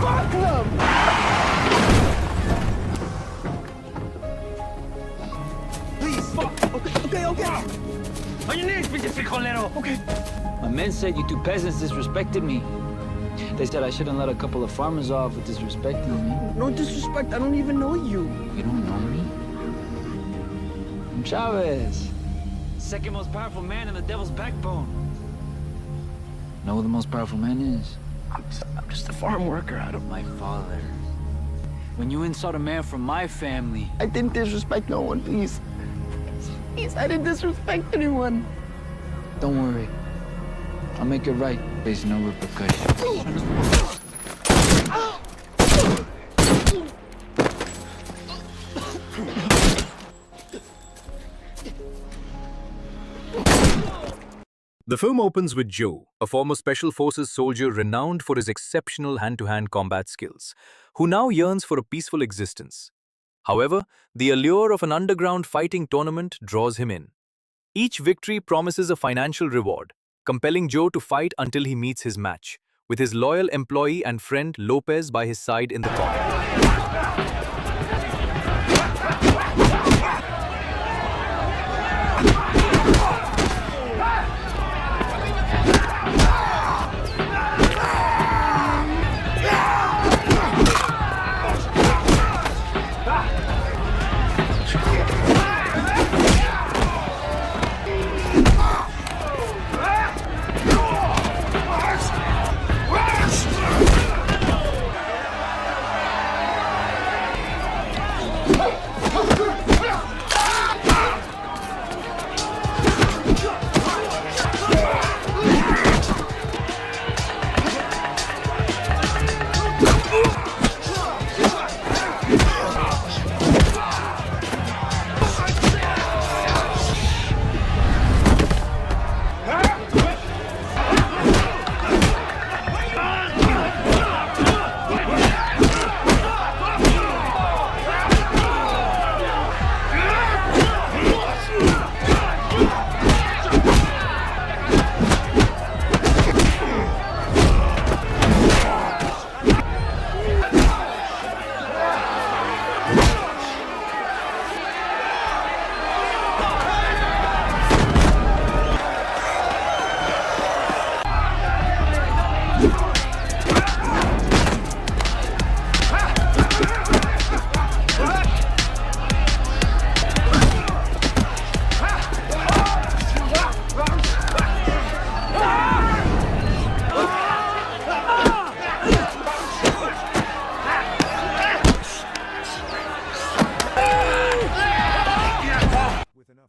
Fuck them! Please, fuck. Okay. On your knees, pinche frijolero. Okay. My men said you two peasants disrespected me. They said I shouldn't let a couple of farmers off with disrespecting me. No disrespect, I don't even know you. You don't know me? I'm Chavez. Second most powerful man in the devil's backbone. Know who the most powerful man is? I'm just a farm worker. My father. When you insult a man from my family... I didn't disrespect no one, please. Please, I didn't disrespect anyone. Don't worry. I'll make it right. There's no repercussions. The film opens with Joe, a former Special Forces soldier renowned for his exceptional hand-to-hand combat skills, who now yearns for a peaceful existence. However, the allure of an underground fighting tournament draws him in. Each victory promises a financial reward, compelling Joe to fight until he meets his match, with his loyal employee and friend Lopez by his side in the corner.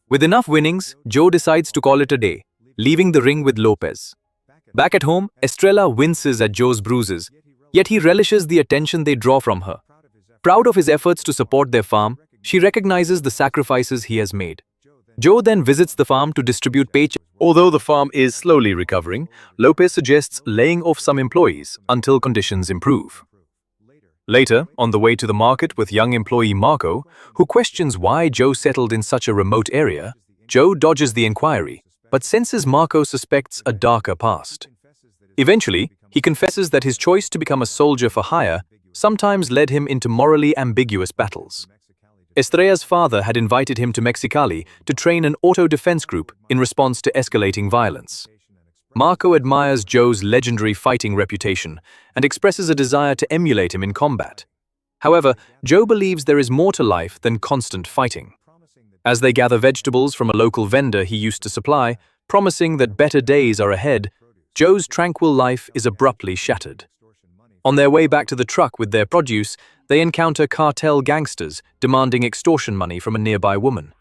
With enough winnings, Joe decides to call it a day, leaving the ring with Lopez. Back at home, Estrella winces at Joe's bruises, yet he relishes the attention they draw from her. Proud of his efforts to support their farm, she recognizes the sacrifices he has made. Joe then visits the farm to distribute paychecks. Although the farm is slowly recovering, Lopez suggests laying off some employees until conditions improve. Later, on the way to the market with young employee Marco, who questions why Joe settled in such a remote area, Joe dodges the inquiry, but senses Marco suspects a darker past. Eventually, he confesses that his choice to become a soldier for hire sometimes led him into morally ambiguous battles. Estrella's father had invited him to Mexicali to train an auto-defense group in response to escalating violence. Marco admires Joe's legendary fighting reputation and expresses a desire to emulate him in combat. However, Joe believes there is more to life than constant fighting. As they gather vegetables from a local vendor he used to supply, promising that better days are ahead, Joe's tranquil life is abruptly shattered. On their way back to the truck with their produce, they encounter cartel gangsters demanding extortion money from a nearby woman.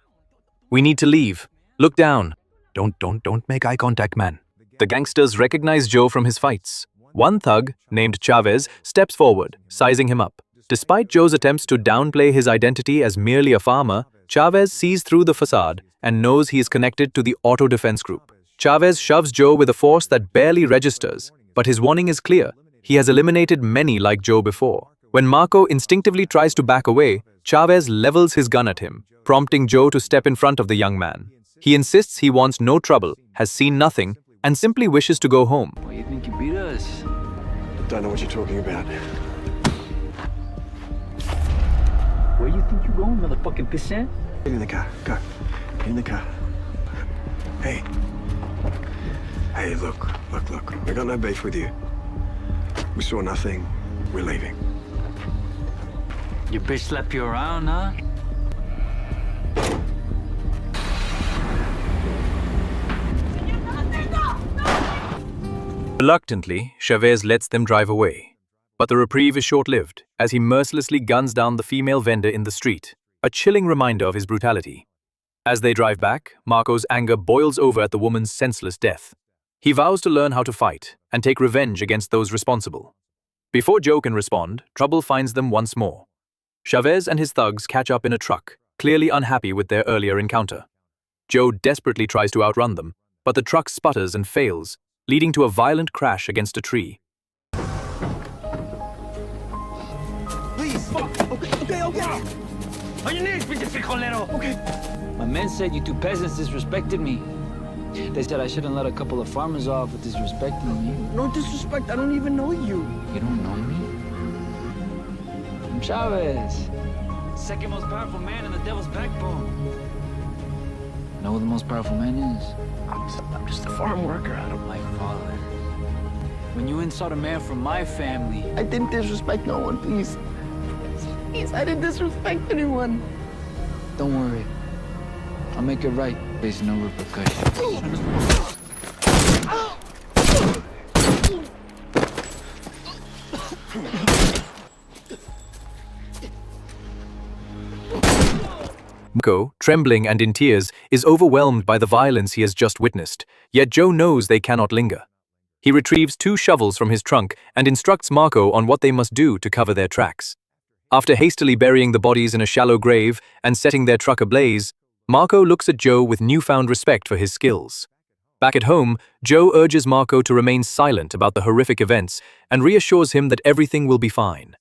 "We need to leave. Look down." Don't make eye contact, man." The gangsters recognize Joe from his fights. One thug, named Chavez, steps forward, sizing him up. Despite Joe's attempts to downplay his identity as merely a farmer, Chavez sees through the facade and knows he is connected to the auto defense group. Chavez shoves Joe with a force that barely registers, but his warning is clear. He has eliminated many like Joe before. When Marco instinctively tries to back away, Chavez levels his gun at him, prompting Joe to step in front of the young man. He insists he wants no trouble, has seen nothing, and simply wishes to go home. Why you think you beat us? Don't know what you're talking about. Where you think you're going, motherfucking pissant? Get in the car. Go. Get in the car. Hey. Hey, look. We got no beef with you. We saw nothing. We're leaving. Your bitch slap you around, huh? Reluctantly, Chavez lets them drive away. But the reprieve is short-lived, as he mercilessly guns down the female vendor in the street, a chilling reminder of his brutality. As they drive back, Marco's anger boils over at the woman's senseless death. He vows to learn how to fight and take revenge against those responsible. Before Joe can respond, trouble finds them once more. Chavez and his thugs catch up in a truck, clearly unhappy with their earlier encounter. Joe desperately tries to outrun them, but the truck sputters and fails, leading to a violent crash against a tree. Please. Okay. On your knees, pinche frijolero. Okay. My men said you two peasants disrespected me. They said I shouldn't let a couple of farmers off with disrespecting me. No disrespect, I don't even know you. You don't know me? I'm Chavez. Second most powerful man in the devil's backbone. Know who the most powerful man is? I'm just a farm worker. I don't... My father. When you insult a man from my family... I didn't disrespect no one, please. Please, I didn't disrespect anyone. Don't worry. I'll make it right. There's no repercussions. Marco, trembling and in tears, is overwhelmed by the violence he has just witnessed, yet Joe knows they cannot linger. He retrieves 2 shovels from his trunk and instructs Marco on what they must do to cover their tracks. After hastily burying the bodies in a shallow grave and setting their truck ablaze, Marco looks at Joe with newfound respect for his skills. Back at home, Joe urges Marco to remain silent about the horrific events and reassures him that everything will be fine.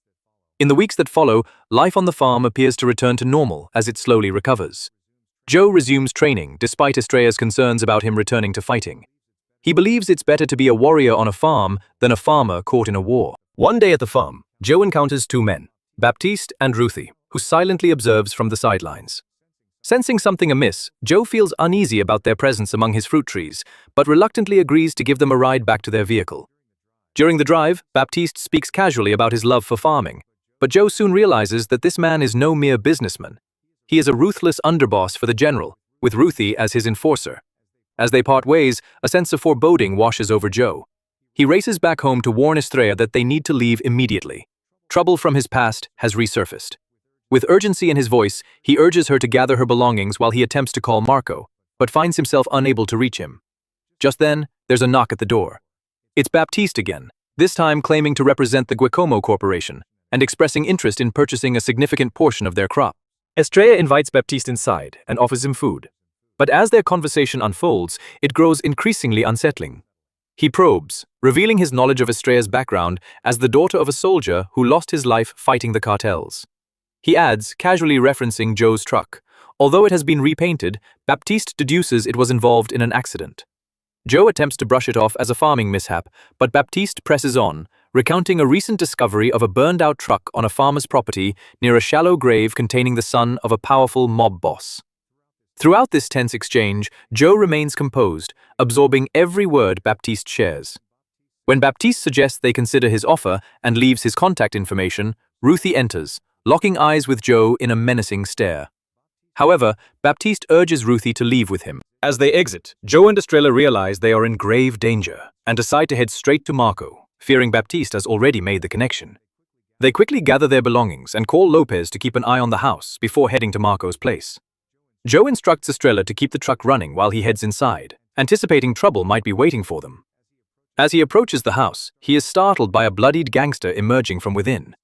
In the weeks that follow, life on the farm appears to return to normal as it slowly recovers. Joe resumes training despite Estrella's concerns about him returning to fighting. He believes it's better to be a warrior on a farm than a farmer caught in a war. One day at the farm, Joe encounters 2 men, Baptiste and Ruthie, who silently observes from the sidelines. Sensing something amiss, Joe feels uneasy about their presence among his fruit trees, but reluctantly agrees to give them a ride back to their vehicle. During the drive, Baptiste speaks casually about his love for farming, but Joe soon realizes that this man is no mere businessman. He is a ruthless underboss for the general, with Ruthie as his enforcer. As they part ways, a sense of foreboding washes over Joe. He races back home to warn Estrella that they need to leave immediately. Trouble from his past has resurfaced. With urgency in his voice, he urges her to gather her belongings while he attempts to call Marco, but finds himself unable to reach him. Just then, there's a knock at the door. It's Baptiste again, this time claiming to represent the Giacomo Corporation and expressing interest in purchasing a significant portion of their crop. Estrella invites Baptiste inside and offers him food. But as their conversation unfolds, it grows increasingly unsettling. He probes, revealing his knowledge of Estrella's background as the daughter of a soldier who lost his life fighting the cartels. He adds, casually referencing Joe's truck. Although it has been repainted, Baptiste deduces it was involved in an accident. Joe attempts to brush it off as a farming mishap, but Baptiste presses on, recounting a recent discovery of a burned-out truck on a farmer's property near a shallow grave containing the son of a powerful mob boss. Throughout this tense exchange, Joe remains composed, absorbing every word Baptiste shares. When Baptiste suggests they consider his offer and leaves his contact information, Ruthie enters, locking eyes with Joe in a menacing stare. However, Baptiste urges Ruthie to leave with him. As they exit, Joe and Estrella realize they are in grave danger and decide to head straight to Marco, fearing Baptiste has already made the connection. They quickly gather their belongings and call Lopez to keep an eye on the house before heading to Marco's place. Joe instructs Estrella to keep the truck running while he heads inside, anticipating trouble might be waiting for them. As he approaches the house, he is startled by a bloodied gangster emerging from within.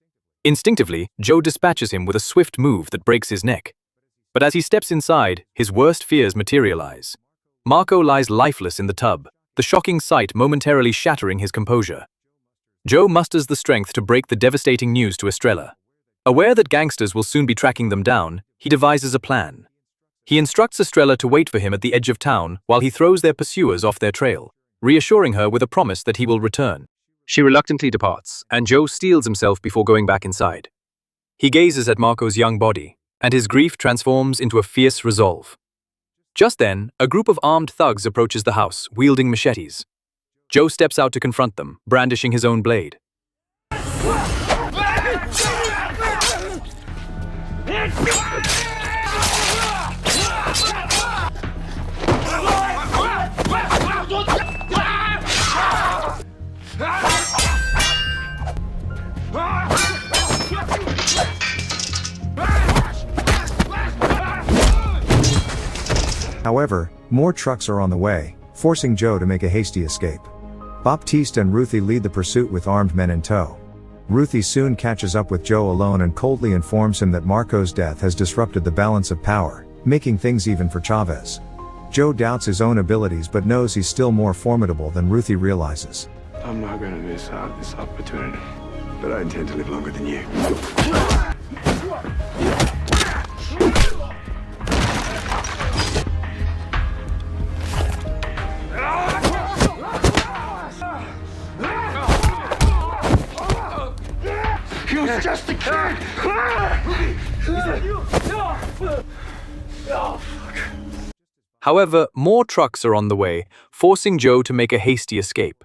Instinctively, Joe dispatches him with a swift move that breaks his neck. But as he steps inside, his worst fears materialize. Marco lies lifeless in the tub, the shocking sight momentarily shattering his composure. Joe musters the strength to break the devastating news to Estrella. Aware that gangsters will soon be tracking them down, he devises a plan. He instructs Estrella to wait for him at the edge of town while he throws their pursuers off their trail, reassuring her with a promise that he will return. She reluctantly departs, and Joe steels himself before going back inside. He gazes at Marco's young body, and his grief transforms into a fierce resolve. Just then, a group of armed thugs approaches the house, wielding machetes. Joe steps out to confront them, brandishing his own blade. However, more trucks are on the way, forcing Joe to make a hasty escape. Baptiste and Ruthie lead the pursuit with armed men in tow. Ruthie soon catches up with Joe alone and coldly informs him that Marco's death has disrupted the balance of power, making things even for Chavez. Joe doubts his own abilities but knows he's still more formidable than Ruthie realizes. I'm not gonna miss out this opportunity, but I intend to live longer than you. He was just a kid! However, more trucks are on the way, forcing Joe to make a hasty escape.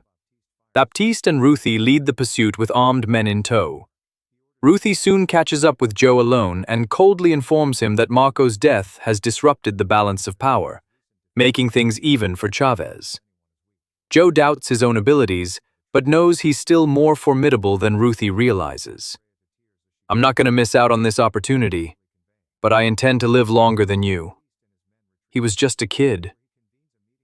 Baptiste and Ruthie lead the pursuit with armed men in tow. Ruthie soon catches up with Joe alone and coldly informs him that Marco's death has disrupted the balance of power, making things even for Chavez. Joe doubts his own abilities, but knows he's still more formidable than Ruthie realizes. I'm not going to miss out on this opportunity, but I intend to live longer than you. He was just a kid.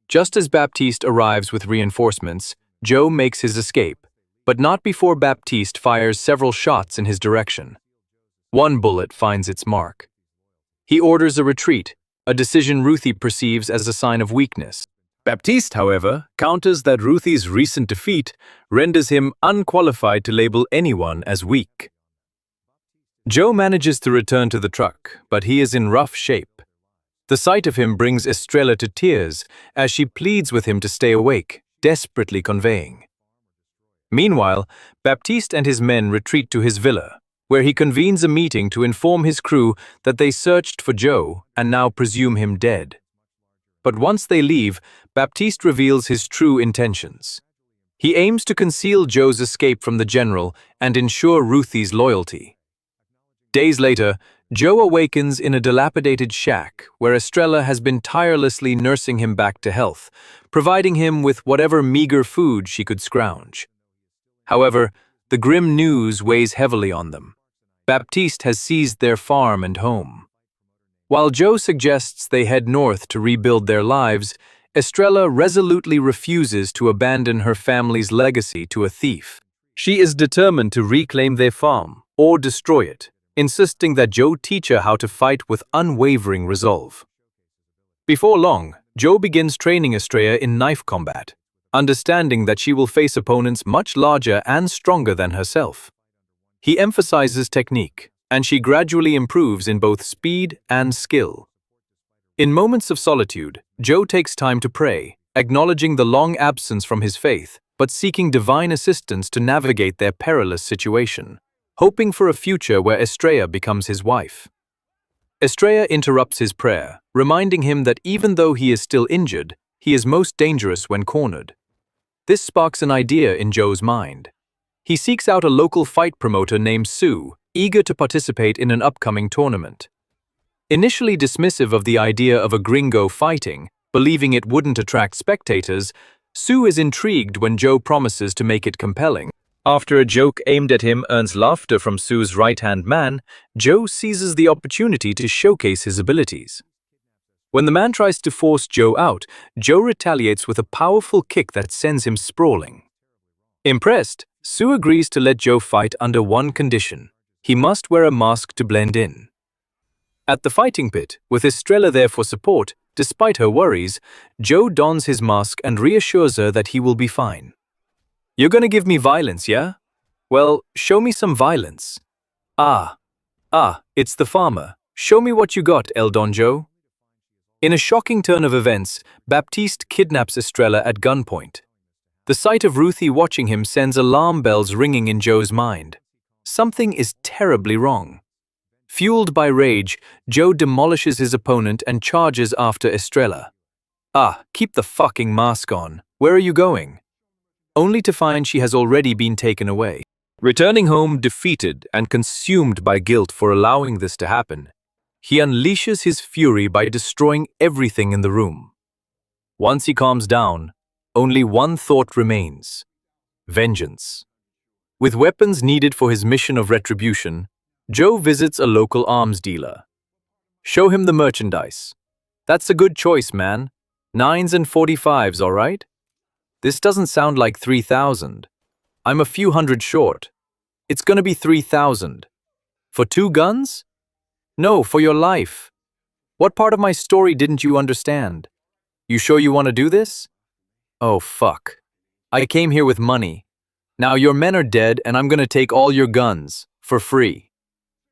Just as Baptiste arrives with reinforcements, Joe makes his escape, but not before Baptiste fires several shots in his direction. One bullet finds its mark. He orders a retreat, a decision Ruthie perceives as a sign of weakness. Baptiste, however, counters that Ruthie's recent defeat renders him unqualified to label anyone as weak. Joe manages to return to the truck, but he is in rough shape. The sight of him brings Estrella to tears as she pleads with him to stay awake, desperately conveying. Meanwhile, Baptiste and his men retreat to his villa, where he convenes a meeting to inform his crew that they searched for Joe and now presume him dead. But once they leave, Baptiste reveals his true intentions. He aims to conceal Joe's escape from the general and ensure Ruthie's loyalty. Days later, Joe awakens in a dilapidated shack where Estrella has been tirelessly nursing him back to health, providing him with whatever meager food she could scrounge. However, the grim news weighs heavily on them. Baptiste has seized their farm and home. While Joe suggests they head north to rebuild their lives, Estrella resolutely refuses to abandon her family's legacy to a thief. She is determined to reclaim their farm or destroy it, insisting that Joe teach her how to fight with unwavering resolve. Before long, Joe begins training Estrella in knife combat, understanding that she will face opponents much larger and stronger than herself. He emphasizes technique, and she gradually improves in both speed and skill. In moments of solitude, Joe takes time to pray, acknowledging the long absence from his faith, but seeking divine assistance to navigate their perilous situation, hoping for a future where Estrella becomes his wife. Estrella interrupts his prayer, reminding him that even though he is still injured, he is most dangerous when cornered. This sparks an idea in Joe's mind. He seeks out a local fight promoter named Sue, eager to participate in an upcoming tournament. Initially dismissive of the idea of a gringo fighting, believing it wouldn't attract spectators, Sue is intrigued when Joe promises to make it compelling. After a joke aimed at him earns laughter from Sue's right-hand man, Joe seizes the opportunity to showcase his abilities. When the man tries to force Joe out, Joe retaliates with a powerful kick that sends him sprawling. Impressed, Sue agrees to let Joe fight under one condition: he must wear a mask to blend in. At the fighting pit, with Estrella there for support, despite her worries, Joe dons his mask and reassures her that he will be fine. "You're gonna give me violence, yeah? Well, show me some violence." Ah, it's the farmer. "Show me what you got, El Don Joe." In a shocking turn of events, Baptiste kidnaps Estrella at gunpoint. The sight of Ruthie watching him sends alarm bells ringing in Joe's mind. Something is terribly wrong. Fueled by rage, Joe demolishes his opponent and charges after Estrella. Ah, keep the fucking mask on. Where are you going? Only to find she has already been taken away. Returning home defeated and consumed by guilt for allowing this to happen, he unleashes his fury by destroying everything in the room. Once he calms down, only one thought remains: vengeance. With weapons needed for his mission of retribution, Joe visits a local arms dealer. Show him the merchandise. That's a good choice, man. 9s and 45s, all right? This doesn't sound like 3,000. I'm a few hundred short. It's gonna be 3,000. For 2 guns? No, for your life. What part of my story didn't you understand? You sure you want to do this? Oh, fuck. I came here with money. Now your men are dead and I'm gonna take all your guns. For free.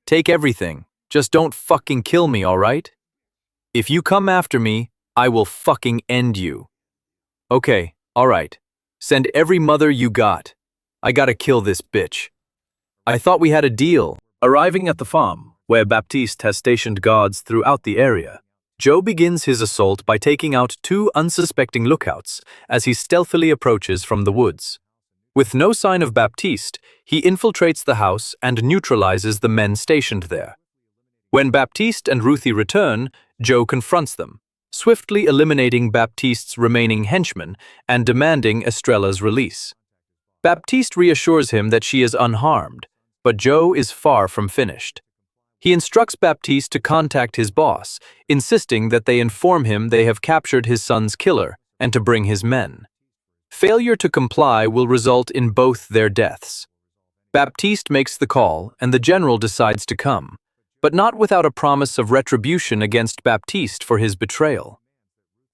Take everything. Just don't fucking kill me, alright? If you come after me, I will fucking end you. Okay, alright. Send every mother you got. I gotta kill this bitch. I thought we had a deal. Arriving at the farm, where Baptiste has stationed guards throughout the area, Joe begins his assault by taking out 2 unsuspecting lookouts as he stealthily approaches from the woods. With no sign of Baptiste, he infiltrates the house and neutralizes the men stationed there. When Baptiste and Ruthie return, Joe confronts them, swiftly eliminating Baptiste's remaining henchmen and demanding Estrella's release. Baptiste reassures him that she is unharmed, but Joe is far from finished. He instructs Baptiste to contact his boss, insisting that they inform him they have captured his son's killer and to bring his men. Failure to comply will result in both their deaths. Baptiste makes the call and the general decides to come, but not without a promise of retribution against Baptiste for his betrayal.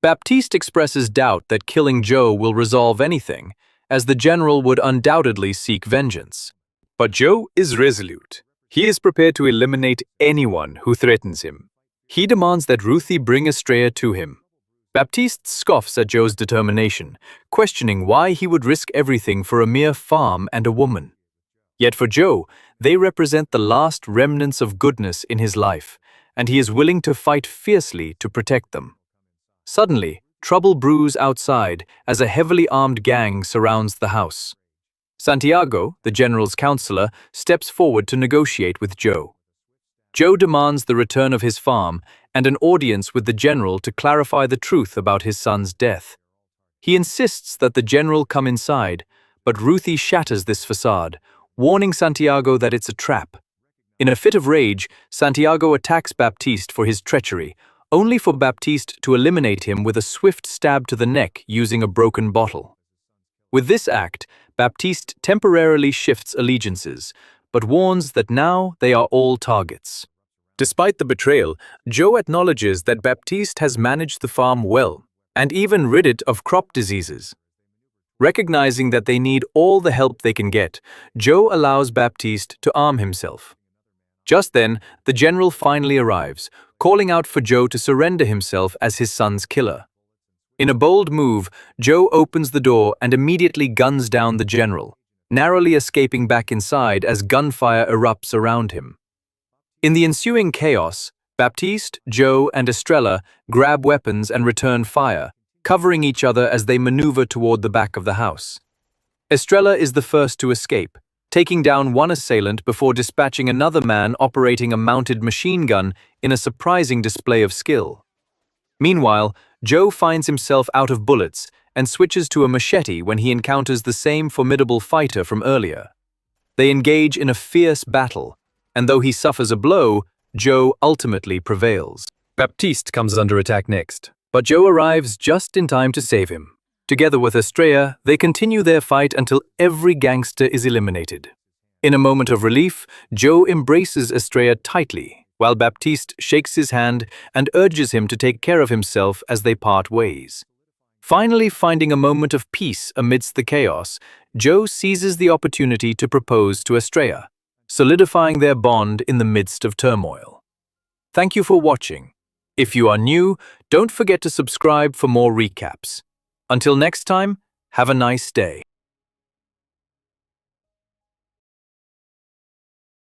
Baptiste expresses doubt that killing Joe will resolve anything, as the general would undoubtedly seek vengeance. But Joe is resolute. He is prepared to eliminate anyone who threatens him. He demands that Ruthie bring Estrella to him. Baptiste scoffs at Joe's determination, questioning why he would risk everything for a mere farm and a woman. Yet for Joe, they represent the last remnants of goodness in his life, and he is willing to fight fiercely to protect them. Suddenly, trouble brews outside as a heavily armed gang surrounds the house. Santiago, the general's counselor, steps forward to negotiate with Joe. Joe demands the return of his farm and an audience with the general to clarify the truth about his son's death. He insists that the general come inside, but Ruthie shatters this facade, warning Santiago that it's a trap. In a fit of rage, Santiago attacks Baptiste for his treachery, only for Baptiste to eliminate him with a swift stab to the neck using a broken bottle. With this act, Baptiste temporarily shifts allegiances, but warns that now they are all targets. Despite the betrayal, Joe acknowledges that Baptiste has managed the farm well, and even rid it of crop diseases. Recognizing that they need all the help they can get, Joe allows Baptiste to arm himself. Just then, the general finally arrives, calling out for Joe to surrender himself as his son's killer. In a bold move, Joe opens the door and immediately guns down the general, narrowly escaping back inside as gunfire erupts around him. In the ensuing chaos, Baptiste, Joe, and Estrella grab weapons and return fire, covering each other as they maneuver toward the back of the house. Estrella is the first to escape, taking down one assailant before dispatching another man operating a mounted machine gun in a surprising display of skill. Meanwhile, Joe finds himself out of bullets and switches to a machete when he encounters the same formidable fighter from earlier. They engage in a fierce battle, and though he suffers a blow, Joe ultimately prevails. Baptiste comes under attack next, but Joe arrives just in time to save him. Together with Estrella, they continue their fight until every gangster is eliminated. In a moment of relief, Joe embraces Estrella tightly, while Baptiste shakes his hand and urges him to take care of himself as they part ways. Finally finding a moment of peace amidst the chaos, Joe seizes the opportunity to propose to Estrella, solidifying their bond in the midst of turmoil. Thank you for watching. If you are new, don't forget to subscribe for more recaps. Until next time, Have a nice day.